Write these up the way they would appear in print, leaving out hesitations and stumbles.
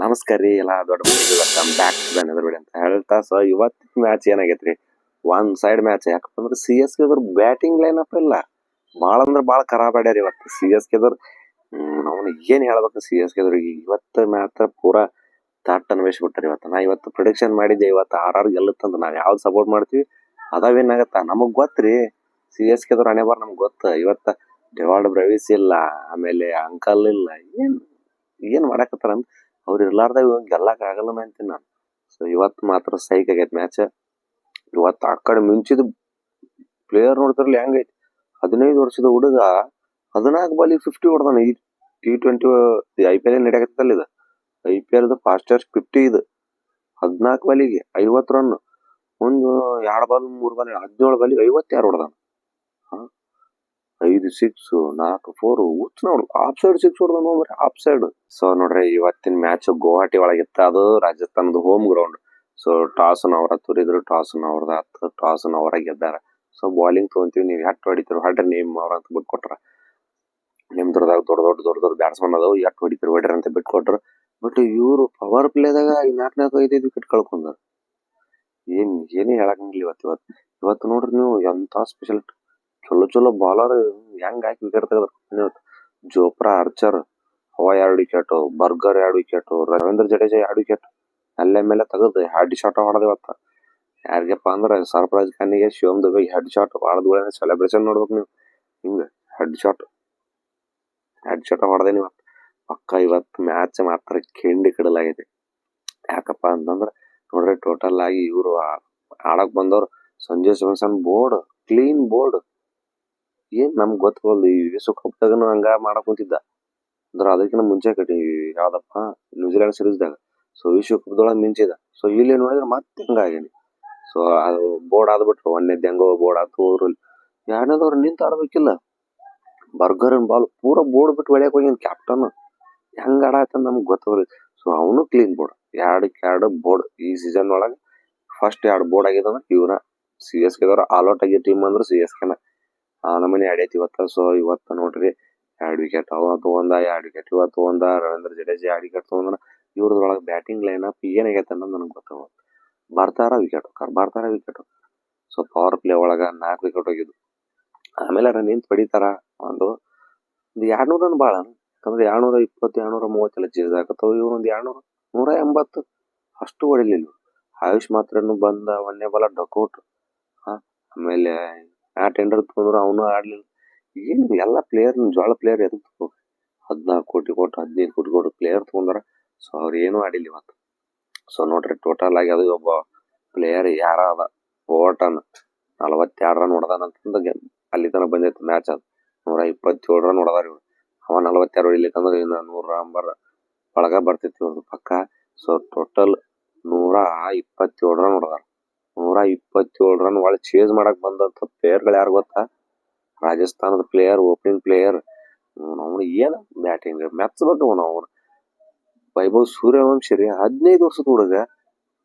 ನಮಸ್ಕಾರ ರೀ ಎಲ್ಲ ದೊಡ್ಡ ಮಂದಿಗೆ ವೆಲ್ಕಮ್ ಬ್ಯಾಕ್ ಟು ದ ನೆದರ್ಬಿಡಿ ಅಂತ ಹೇಳ್ತಾ ಸೊ ಇವತ್ತಿನ ಮ್ಯಾಚ್ ಏನಾಗೈತ್ರಿ ಒನ್ ಸೈಡ್ ಮ್ಯಾಚ್ ಯಾಕಪ್ಪ ಅಂದ್ರೆ ಸಿ ಎಸ್ ಕೆ ಅದ್ರ ಬ್ಯಾಟಿಂಗ್ ಲೈನ್ ಅಪ್ ಇಲ್ಲ ಭಾಳ ಅಂದ್ರೆ ಭಾಳ ಖರಾಬ್ ಆಡ್ಯಾರ ಇವತ್ತು ಸಿ ಎಸ್ ಕೆ ಅದ್ರ ಅವ್ನು ಏನ್ ಹೇಳ್ಬೇಕು ಸಿ ಎಸ್ ಕೆ ಅದ್ರಿಗೆ ಇವತ್ತು ಮಾತ್ರ ಪೂರಾ ತಾಟ್ ಅನ್ವೇಷಿಸ್ಬಿಟ್ಟಾರೆ ಇವತ್ತು ನಾ ಇವತ್ತು ಪ್ರೊಡಿಕ್ಷನ್ ಮಾಡಿದ್ದೆ ಇವತ್ತು ಆರ್ ಗೆಲ್ಲುತ್ತಂತ ನಾವ್ ಯಾವ್ದು ಸಪೋರ್ಟ್ ಮಾಡ್ತೀವಿ ಅದ ವಿನ್ ಆಗತ್ತ ನಮಗ್ ಗೊತ್ತ್ರಿ ಸಿ ಎಸ್ ಕೆ ಅದ್ರ ಹಣೆ ಬಾರ್ ನಮ್ಗೆ ಗೊತ್ತ ಇವತ್ತ ಡೆವಾಲ್ಡ್ ಬ್ರವಿಸ್ ಇಲ್ಲ ಆಮೇಲೆ ಅಂಕಲ್ ಇಲ್ಲ ಏನ್ ಮಾಡಾಕತ್ತಾರ ಅಂತ ಅವ್ರು ಇರ್ಲಾರ್ದ ಗೆಲ್ಲಕ್ ಆಗಲ್ಲ ಅಂತೀನಿ ನಾನು ಸೊ ಇವತ್ತು ಮಾತ್ರ ಸೈಕ್ ಆಗೈತೆ ಮ್ಯಾಚ್ ಇವತ್ತು ಆ ಕಡೆ ಮಿಂಚಿದ ಪ್ಲೇಯರ್ ನೋಡ್ತಿರ್ಲಿ ಹೆಂಗೈತಿ 15 ವರ್ಷದ ಹುಡುಗ 14 ಬಾಲಿಗೆ 50 ಹೊಡೆದಾನ ಈ T20 IPL ನಡೆಯಕತ್ತಲ್ಲ ಇದು IPL ಫಾಸ್ಟೆಸ್ಟ್ 50 ಇದು 14 ಬಾಲಿಗೆ 50 ರನ್ ಒಂದು 2 ಬಾಲ್ 3 ಬಾಲ್ 17 ಬಾಲಿಗೆ 56 ಹೊಡೆದಾನ 5 6 4 4 ಹುಚ್ಚ ನೋಡು ಆಫ್ ಸೈಡ್ 6 ಹೊಡೆದ ನೋಡ್ರಿ ಆಫ್ ಸೈಡ್ ಸೊ ನೋಡ್ರಿ ಇವತ್ತಿನ ಮ್ಯಾಚ್ ಗುವಾಹಟಿ ಒಳಗಿತ್ತ ಅದು ರಾಜಸ್ಥಾನದ ಹೋಮ್ ಗ್ರೌಂಡ್ ಸೊ ಟಾಸ್ ಅವರ ತುರಿದ್ರು ಟಾಸ್ ಅವ್ರದ ಟಾಸ್ ಅವರ ಗೆದ್ದಾರ ಸೊ ಬಾಲಿಂಗ್ ತಗೊಂತೀವಿ ನೀವು ಎಟ್ ಹೊಡಿತೀರಿ ಹೊಡ್ರಿ ನೇಮ್ ಅವ್ರ ಅಂತ ಬಿಟ್ಕೊಟ್ರ ನಿಮ್ದ್ರದಾಗ ದೊಡ್ಡ ಬ್ಯಾಟ್ಸ್ಮನ್ ಅದಾವ ಎಟ್ ಹೊಡಿತೀರಿ ಹೊಡ್ರಿ ಅಂತ ಬಿಟ್ಕೊಟ್ರ ಬಟ್ ಇವ್ರು ಪವರ್ ಪ್ಲೇದಾಗ 4-5 ವಿಕೆಟ್ ಕಳ್ಕೊಂಡಾರ ಏನೇ ಹೇಳಂಗಿಲ್ಲ ಇವತ್ತು ನೋಡ್ರಿ ನೀವು ಎಂತ ಸ್ಪೆಷಲ್ ಚಲೋ ಬಾಲರ್ ಹೆಂಗ್ ಹಾಕಿ ವಿಕೆಟ್ ತೆಗೆದ್ರ ಜೋಪ್ರಾ ಆರ್ಚರ್ ಅವ 2 wicket burger 2 wicket Ravindra Jadeja 2 wicket ಅಲ್ಲೇ ಮೇಲೆ ತೆಗದ್ ಹೆಡ್ ಶಾಟ್ ಹೊಡೆದ ಇವತ್ತ ಯಾರಿಗಪ್ಪ ಅಂದ್ರ ಸರ್ಫರಾಜ್ ಖಾನಿಗೆ ಶಿವಮ್ ದುಬೆ ಹೆಡ್ ಶಾಟ್ ಹೊಡೆದ ಸೆಲೆಬ್ರೇಷನ್ ನೋಡ್ಬೇಕು ನೀವು ಹಿಂಗ ಹೆಡ್ ಶಾಟ್ ಹೊಡೆದೇನಿ ಇವತ್ತು ಪಕ್ಕ ಇವತ್ತು ಮ್ಯಾಚ್ ಮಾತ್ರ ಕೆಂಡಿ ಕಡಲಾಗೈತಿ ಯಾಕಪ್ಪ ಅಂತಂದ್ರ ನೋಡ್ರಿ ಟೋಟಲ್ ಆಗಿ ಇವ್ರು ಆಡಕ್ ಬಂದವ್ರು Sanju Samson board clean board ಏನ್ ನಮ್ಗ್ ಗೊತ್ತವಲ್ದು ಈ ವಿಶ್ವಕಪ್ದಾಗನು ಹಂಗ ಮಾಡಕ್ ಕುಂತಿದ್ದ ಅಂದ್ರ ಅದಕ್ಕಿಂತ ಮುಂಚೆ ಕಟ್ಟಿ ಯಾವ್ದಪ್ಪ ನ್ಯೂಜಿಲೆಂಡ್ ಸೀರೀಸ್ದಾಗ ಸೊ ವಿಶ್ವಕಪ್ದೊಳಗ್ ಮಿಂಚಿದ ಸೊ ಇಲ್ಲಿ ನೋಡಿದ್ರೆ ಮತ್ತೆ ಹಿಂಗಾಗೇನಿ ಸೊ ಅದು ಬೋರ್ಡ್ ಆದ್ಬಿಟ್ರು ಒಂದೇದ್ ಹೆಂಗೋ ಬೋರ್ಡ್ ಆತು ಹೋದ್ರು ಎರಡನೇದವ್ರು ನಿಂತ ಆಡ್ಬೇಕಿಲ್ಲ ಬರ್ಗರ್ ಬಾಲ್ ಪೂರಾ ಬೋರ್ಡ್ ಬಿಟ್ಟು ಹೊಡ್ಯಾಕ್ ಹೋಗ್ಯಾನ ಕ್ಯಾಪ್ಟನ್ ಹೆಂಗ್ ಆಡಾತ ನಮ್ಗ್ ಗೊತ್ತವಲ್ಲ ಸೊ ಅವನು ಕ್ಲೀನ್ ಬೋರ್ಡ್ 2 ಬೋರ್ಡ್ ಈ ಸೀಸನ್ ಒಳಗ ಫಸ್ಟ್ 2 ಬೋರ್ಡ್ ಆಗಿದಂದ್ರ ಇವ್ರ C S K all out ಆಗಿದ್ದ ಟೀಮ್ ಅಂದ್ರೆ ಸಿ ಎಸ್ ಕೆನ ಆ ನಮನಿ ಆಡೈತಿ ಇವತ್ತ ಸೊ ಇವತ್ತ ನೋಡ್ರಿ 2 ವಿಕೆಟ್ ಅವ ತಗೊಂಡ 2 ವಿಕೆಟ್ ಇವತ್ತು ತಗೊಂಡ ರವೀಂದ್ರ ಜಡೇಜಾ 2 ವಿಕೆಟ್ ತಗೊಂಡ ಇವ್ರದೊಳಗ ಬ್ಯಾಟಿಂಗ್ ಲೈನ್ ಅಪ್ ಏನಾಗೈತೆ ಅನ್ನೋದು ನನಗೆ ಗೊತ್ತಾವ ಬರ್ತಾರ ವಿಕೆಟ್ ಸೊ ಪವರ್ ಪ್ಲೇ ಒಳಗ 4 ವಿಕೆಟ್ ಹೋಗಿದ್ದು ಆಮೇಲೆ ನಿಂತ್ ಪಡಿತಾರ ಒಂದು 200 ರನ್ ಬಾಳ ಯಾಕಂದ್ರೆ 220 230 ಎಲ್ಲ ಚೇಸ್ ಆಗತ್ತವ ಇವ್ರು ಒಂದು 200 180 ಅಷ್ಟು ಹೊಡಿಲಿಲ್ಲ ಆಯುಷ್ ಮಾತ್ರನು ಬಂದ ಒಂದೇ ಬಾಲ ಡಕೌಟ್ ಆಮೇಲೆ ಟೆಂಡರ್ ತಗೊಂಡ್ರು ಅವನು ಆಡ್ಲಿಲ್ಲ ಏನ್ ಎಲ್ಲಾ ಪ್ಲೇಯರ್ ಜೋಳ ಪ್ಲೇಯರ್ ಎದಕ್ ತಗೋ 14 ಕೋಟಿ ಕೊಟ್ಟು 15 ಕೋಟಿ ಕೊಟ್ಟು ಪ್ಲೇಯರ್ ತಗೊಂಡಾರ ಸೊ ಅವ್ರು ಏನು ಆಡಿಲ್ಲ ಇವತ್ತು ಸೊ ನೋಡ್ರಿ ಟೋಟಲ್ ಆಗಿ ಅದು ಒಬ್ಬ ಪ್ಲೇಯರ್ ಯಾರ ಅದ ಓವರ್ಟನ್ 42 ರನ್ ಹೊಡೆದಾನಂತಂದ ಅಲ್ಲಿ ತನಕ ಬಂದೈತಿ ಮ್ಯಾಚ್ ಅದು 127 ರನ್ ಹೊಡೆದಾರ ಇವ್ರು ಅವ 42 ಹೊಡಿಲಿಕ್ಕಂದ್ರೆ ಇನ್ನ 100 ರನ್ ಒಳಗ ಬರ್ತಿತ್ತು ಇವ್ರದ್ದು ಪಕ್ಕ ಸೊ ಟೋಟಲ್ 127 ರನ್ ಹೊಡೆದಾರ 127 ರನ್ ಒಳಗೆ ಚೇಸ್ ಮಾಡಕ್ ಬಂದಂತ ಪ್ಲೇಯರ್ಗಳು ಯಾರು ಗೊತ್ತಾ ರಾಜಸ್ಥಾನದ ಪ್ಲೇಯರ್ ಓಪನಿಂಗ್ ಪ್ಲೇಯರ್ ಅವ್ನು ಏನ ಬ್ಯಾಟಿಂಗ್ ಮೆಚ್ಚಬೇಕು ಅವನು ವೈಭವ್ ಸೂರ್ಯವಂಶಿ ರೀ 15 ವರ್ಷದ ಹುಡುಗ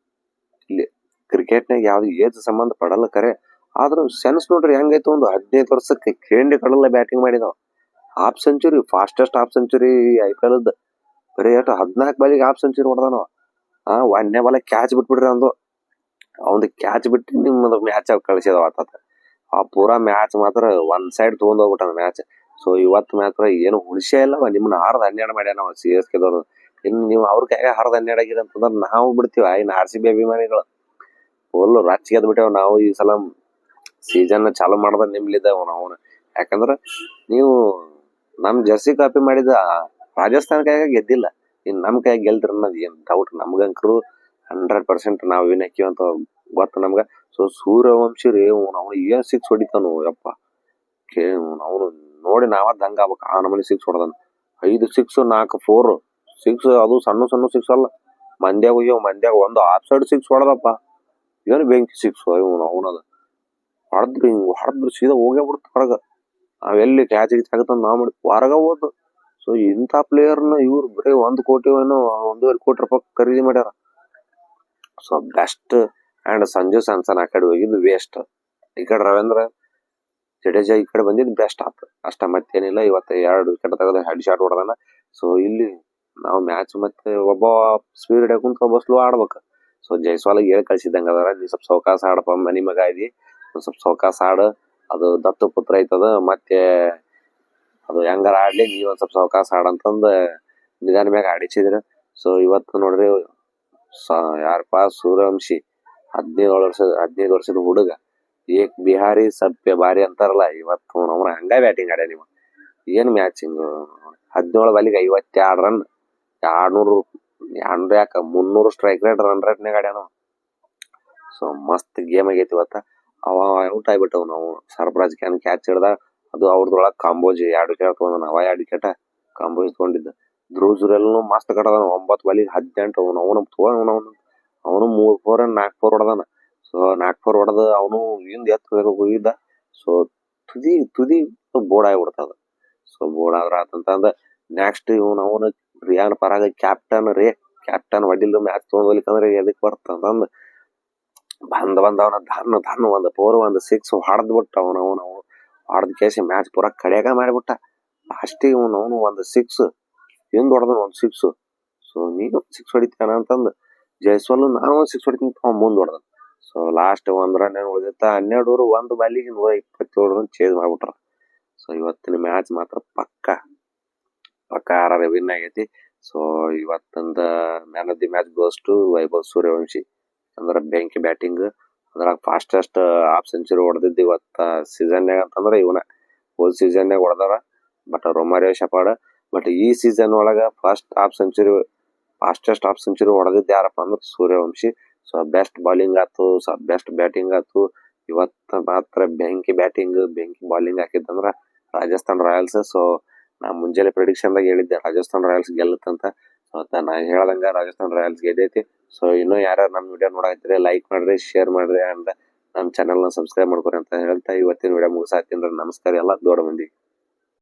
ಇಲ್ಲಿ ಕ್ರಿಕೆಟ್ನಾಗ ಯಾವ್ದು ಏಜ್ ಸಂಬಂಧ ಪಡಲ್ಲ ಕರೆ ಆದ್ರ ಸೆನ್ಸ್ ನೋಡ್ರಿ ಹೆಂಗೈತೆ ಒಂದು 15 ವರ್ಷಕ್ಕೆ ಕೇಂಡಿ ಕಡಲ್ಲ ಬ್ಯಾಟಿಂಗ್ ಮಾಡಿದವ half century fastest half century IPL ಬರೀ 14 ಬಾಲಿಗೆ ಹಾಫ್ ಸೆಂಚುರಿ ಹೊಡೆದಾನವ ಒಂದೇ ಬಾಲ ಕ್ಯಾಚ್ ಬಿಟ್ಬಿಡ್ರಿ ಅವ್ದು ಕ್ಯಾಚ್ ಬಿಟ್ಟು ನಿಮ್ಮದು ಮ್ಯಾಚ್ ಕಳಿಸಿದವ ಆ ಪೂರಾ ಮ್ಯಾಚ್ ಮಾತ್ರ ಒನ್ ಸೈಡ್ ತಗೊಂಡ್ ಹೋಗ್ಬಿಟ್ಟ ಮ್ಯಾಚ್ ಸೊ ಇವತ್ತು ಮಾತ್ರ ಏನು ಉಳಿಸೇ ಇಲ್ಲವ ನಿಮ್ನ 12 ಮಾಡ್ಯಾನ ಸಿ ಎಸ್ ಕೆದವ್ರು ಇನ್ನು ನೀವು ಅವ್ರ ಕೈಯಾಗ 12 ಆಗಿದೆ ಅಂತಂದ್ರ ನಾವು ಬಿಡ್ತೀವ ಇನ್ನು RCB ಅಭಿಮಾನಿಗಳು ಫುಲ್ ರಚ್ಚಿಗೆ ಬಿಟ್ಟೇವ್ ನಾವು ಈ ಸಲ ಸೀಸನ್ ಚಾಲು ಮಾಡದ ನಿಮ್ಲಿದ್ದಾವ ನಾವು ಯಾಕಂದ್ರ ನೀವು ನಮ್ ಜರ್ಸಿ ಕಾಪಿ ಮಾಡಿದ ರಾಜಸ್ಥಾನ ಕೈಯಾಗ ಗೆದ್ದಿಲ್ಲ ಇನ್ ನಮ್ ಕೈಯಾಗ ಗೆಲ್ತಿರ ಅನ್ನೋದು ಏನ್ ಡೌಟ್ ನಮ್ಗಂಕರು 100% ನಾವ್ ವಿನ್ ಹಾಕಿವಿ ಅಂತ ಗೊತ್ತ ನಮ್ಗ ಸೊ ಸೂರ್ಯವಂಶಿ ರೀ ಅವ್ನು ಏನ್ 6 ಹೊಡಿತಾನು ಯಪ್ಪ ಅವನು ನೋಡಿ ನಾವ ದಂಗ ಆಗ್ಬೇಕು ಆ ನಮನಿ 6 ಹೊಡೆದಾನ 5 6 4 4 6 ಅದು ಸಣ್ಣ 6 ಅಲ್ಲ ಮಂದ್ಯಾಗ ಒಂದು ಆಫ್ ಸೈಡ್ 6 ಹೊಡೆದಪ್ಪ ಏನು ಬೆಂಕಿ 6 ಅವನದ ಹೊಡೆದ್ರು ಸೀದಾ ಹೋಗೇ ಬಿಡ್ತು ಹೊರಗ ನಾವೆಲ್ಲಿ ಕ್ಯಾಚ್ ಆಗತ್ತಂತ ನಾವ್ ಮಾಡಿ ಹೊರಗ ಹೋದ್ ಸೊ ಇಂಥ ಪ್ಲೇಯರ್ನ ಇವ್ರು ಬರೀ 1 ಕೋಟಿ ಏನೋ 1.5 ಕೋಟಿ ರೂಪಾಯಿ ಖರೀದಿ ಮಾಡ್ಯಾರ so best and Sanju Samson ಆ ಕಡೆ ಹೋಗಿದ್ದು ವೇಸ್ಟ್ ಈ ಕಡೆ ರವೀಂದ್ರ ಜಡೇಜಾ ಈ ಕಡೆ ಬಂದಿದ್ದು ಬೆಸ್ಟ್ ಆತ ಅಷ್ಟ ಮತ್ತೇನಿಲ್ಲ ಇವತ್ತು 2 ವಿಕೆಟ್ ತೆಗೆದ ಹೆಡ್ ಶಾಟ್ ಹೊಡೆದಾನ ಸೊ ಇಲ್ಲಿ ನಾವು ಮ್ಯಾಚ್ ಮತ್ತೆ ಒಬ್ಬ ಸ್ಪೀಡ್ ಹಿಡಿಯಕ್ ಕುಂತ ಒಬ್ಬ ಸ್ಲೋ ಆಡ್ಬೇಕು. ಸೊ ಜೈಸ್ವಾಲ್ಗೆ ಹೇಳಿ ಕಳ್ಸಿದಂಗ ಅದಾರ, ನೀ ಸ್ವಲ್ಪ ಸೌಕಾಸ ಆಡಪ್ಪ, ಮನಿ ಮಗ ಇದಿ, ಒಂದ್ ಸ್ವಲ್ಪ ಸೌಕಾಸ ಆಡು, ಅದು ದತ್ತು ಪುತ್ರ ಐತದ, ಮತ್ತೆ ಅದು ಹೆಂಗಾರ ಆಡ್ಲಿ, ನೀ ಒಂದ್ ಸ್ವಲ್ಪ ಸೌಕಾಸ ಆಡಂತಂದ ನಿಧಾನ ಮ್ಯಾಗ ಆಡಿಸಿದ್ರ. ಸೊ ಇವತ್ತು ನೋಡ್ರಿ ಯಾರಪ್ಪ ಸೂರ್ಯವಂಶಿ 15 ವರ್ಷದ ಹುಡುಗ, ಏಕ್ ಬಿಹಾರಿ ಸಭ್ಯ ಭಾರಿ ಅಂತಾರಲ್ಲ, ಇವತ್ತು ಅವ್ರ ಹಂಗ ಬ್ಯಾಟಿಂಗ್ ಆಡ್ಯ. ನೀವು ಏನ್ ಮ್ಯಾಚಿಂಗ್, 17 ಬಾಲಿಗೆ 52 ರನ್, 200 200 ಯಾಕ 300 ಸ್ಟ್ರೈಕ್ ರೇಟ್, ರನ್ ರೇಟ್ ನಾಗ ಆಡ್ಯಾನ. ಸೊ ಮಸ್ತ್ ಗೇಮ್ ಆಗೈತಿ ಇವತ್ತ. ಅವ ಔಟ್ ಆಗ್ಬಿಟ್ಟವ್. ನಾವು ಸರ್ಫರಾಜ್ ಖಾನ್ ಕ್ಯಾಚ್ ಹಿಡ್ದ, ಅದು ಅವ್ರದೊಳಗ ಕಾಂಬೋಜಿ 2 ವಿಕೆಟ್ ತಗೊಂಡ, ಅವ 2 ವಿಕೆಟ್ ಕಾಂಬೋಜಿ ತಗೊಂಡಿದ್ದ. ಧ್ರುವ್ ಜುರೆಲ್ನು ಮಸ್ತ್ ಕಟ್ಟದ, 9 ಬಾಲಿಗೆ 18, ಅವನು 3 4 4 ಹೊಡೆದಾನ. ಸೊ 4 ಹೊಡೆದ ಅವನು ಹಿಂದ್ ಹೋಗಿದ್ದ. ಸೊ ತುದಿ ಬೋರ್ಡ್ ಆಗ್ಬಿಡ್ತದ. ಸೊ ಬೋರ್ಡ್ ಆದ್ರ ಆತಂತಂದ ನೆಕ್ಸ್ಟ್ ಅವನು ರಿಯಾನ್ ಪರಾಗ ಕ್ಯಾಪ್ಟನ್ ಹೊಡಿಲ್ ಮ್ಯಾಚ್ ತಗೊಂಡ್ಲಿಕ್ಕಂದ್ರೆ ಎದಕ್ ಬರ್ತಂತಂದ ಬಂದ ಅವನ ಧನ್ ಒಂದ್ 4 ಒಂದ್ 6 ಹೊಡೆದ್ ಬಿಟ್ಟ. ಅವನು ಹೊಡೆದ್ ಕೇಸಿ ಮ್ಯಾಚ್ ಪೂರಾ ಕಡೆಯಾಗ ಮಾಡಿಬಿಟ್ಟ. ಲಾಸ್ಟಿಗೆ ಅವನು ಒಂದ್ 6 ಹಿಂದ್ ಹೊಡೆದ, ಒಂದ್ 6. ಸೊ ನೀನು 6 ಹೊಡಿತಾನ ಅಂತಂದ್ ಜೈಸ್ವಾಲ್ ನಾನು 6 ಹೊಡಿತೀನಿ ಮುಂದ್ ಹೊಡೆದ. ಸೊ ಲಾಸ್ಟ್ 1 ರನ್ ಉಳಿದಿತ್ತ. 12 1 ಬಾಲಿಗೆ 127 ರನ್ ಚೇಂಜ್ ಮಾಡ್ಬಿಟ್ರ. ಸೊ ಇವತ್ತಿನ ಮ್ಯಾಚ್ ಮಾತ್ರ ಪಕ್ಕ ಆರ್ ವಿನ್ ಆಗೈತಿ. ಸೊ ಇವತ್ತಂದ man of the match goes to Vaibhav Suryavanshi. ಅಂದ್ರ ಬೆಂಕಿ ಬ್ಯಾಟಿಂಗ್, ಅದ್ರಾಗ ಫಾಸ್ಟೆಸ್ಟ್ ಹಾಫ್ ಸೆಂಚುರಿ ಹೊಡೆದಿದ್ದು ಇವತ್ತ ಸೀಸನ್ಯಾಗ ಅಂತಂದ್ರ ಇವನ. ಹೋಲ್ ಸೀಸನ್ಯಾಗ ಹೊಡೆದಾರ ಬಟ್ ರೊಮಾರಿಯೋ ಶೆಪರ್ಡ್. ಬಟ್ ಈ ಸೀಸನ್ ಒಳಗ ಫಾಸ್ಟೆಸ್ಟ್ ಹಾಫ್ ಸೆಂಚುರಿ ಹೊಡೆದಿದ್ದು ಯಾರಪ್ಪ ಅಂದ್ರ ಸೂರ್ಯವಂಶಿ. ಸೊ ಬೆಸ್ಟ್ ಬಾಲಿಂಗ್ ಆತು, ಬೆಸ್ಟ್ ಬ್ಯಾಟಿಂಗ್ ಆತು. ಇವತ್ತ ಮಾತ್ರ ಬೆಂಕಿ ಬ್ಯಾಟಿಂಗ್, ಬೆಂಕಿ ಬಾಲಿಂಗ್ ಹಾಕಿದ್ದಂದ್ರ ರಾಜಸ್ಥಾನ್ ರಾಯಲ್ಸ್. ಸೊ ನಾ ಮುಂಜಾನೆ ಪ್ರಿಡಿಕ್ಷನ್ ದಾಗ ಹೇಳಿದ್ದೆ ರಾಜಸ್ಥಾನ್ ರಾಯಲ್ಸ್ ಗೆಲ್ಲುತ್ತಂತ. ನಾ ಹೇಳ್ದಂಗ ರಾಜಸ್ಥಾನ್ ರಾಯಲ್ಸ್ ಗೆದ್ದೈತಿ. ಸೊ ಇನ್ನೂ ಯಾರ್ಯಾರು ನಮ್ ವಿಡಿಯೋ ನೋಡಾಕತ್ತೀರಿ, ಲೈಕ್ ಮಾಡ್ರಿ, ಶೇರ್ ಮಾಡ್ರಿ, ಅಂಡ್ ನಮ್ ಚಾನೆಲ್ ನ ಸಬ್ಸ್ಕ್ರೈಬ್ ಮಾಡ್ಕೊರಿ ಅಂತ ಹೇಳ್ತಾ ಇವತ್ತಿನ ವಿಡಿಯೋ ಮುಗಿಸಾತೀನಿ. ನಮಸ್ಕಾರ ಎಲ್ಲ ದೊಡ್ಡ ಮಂದಿ.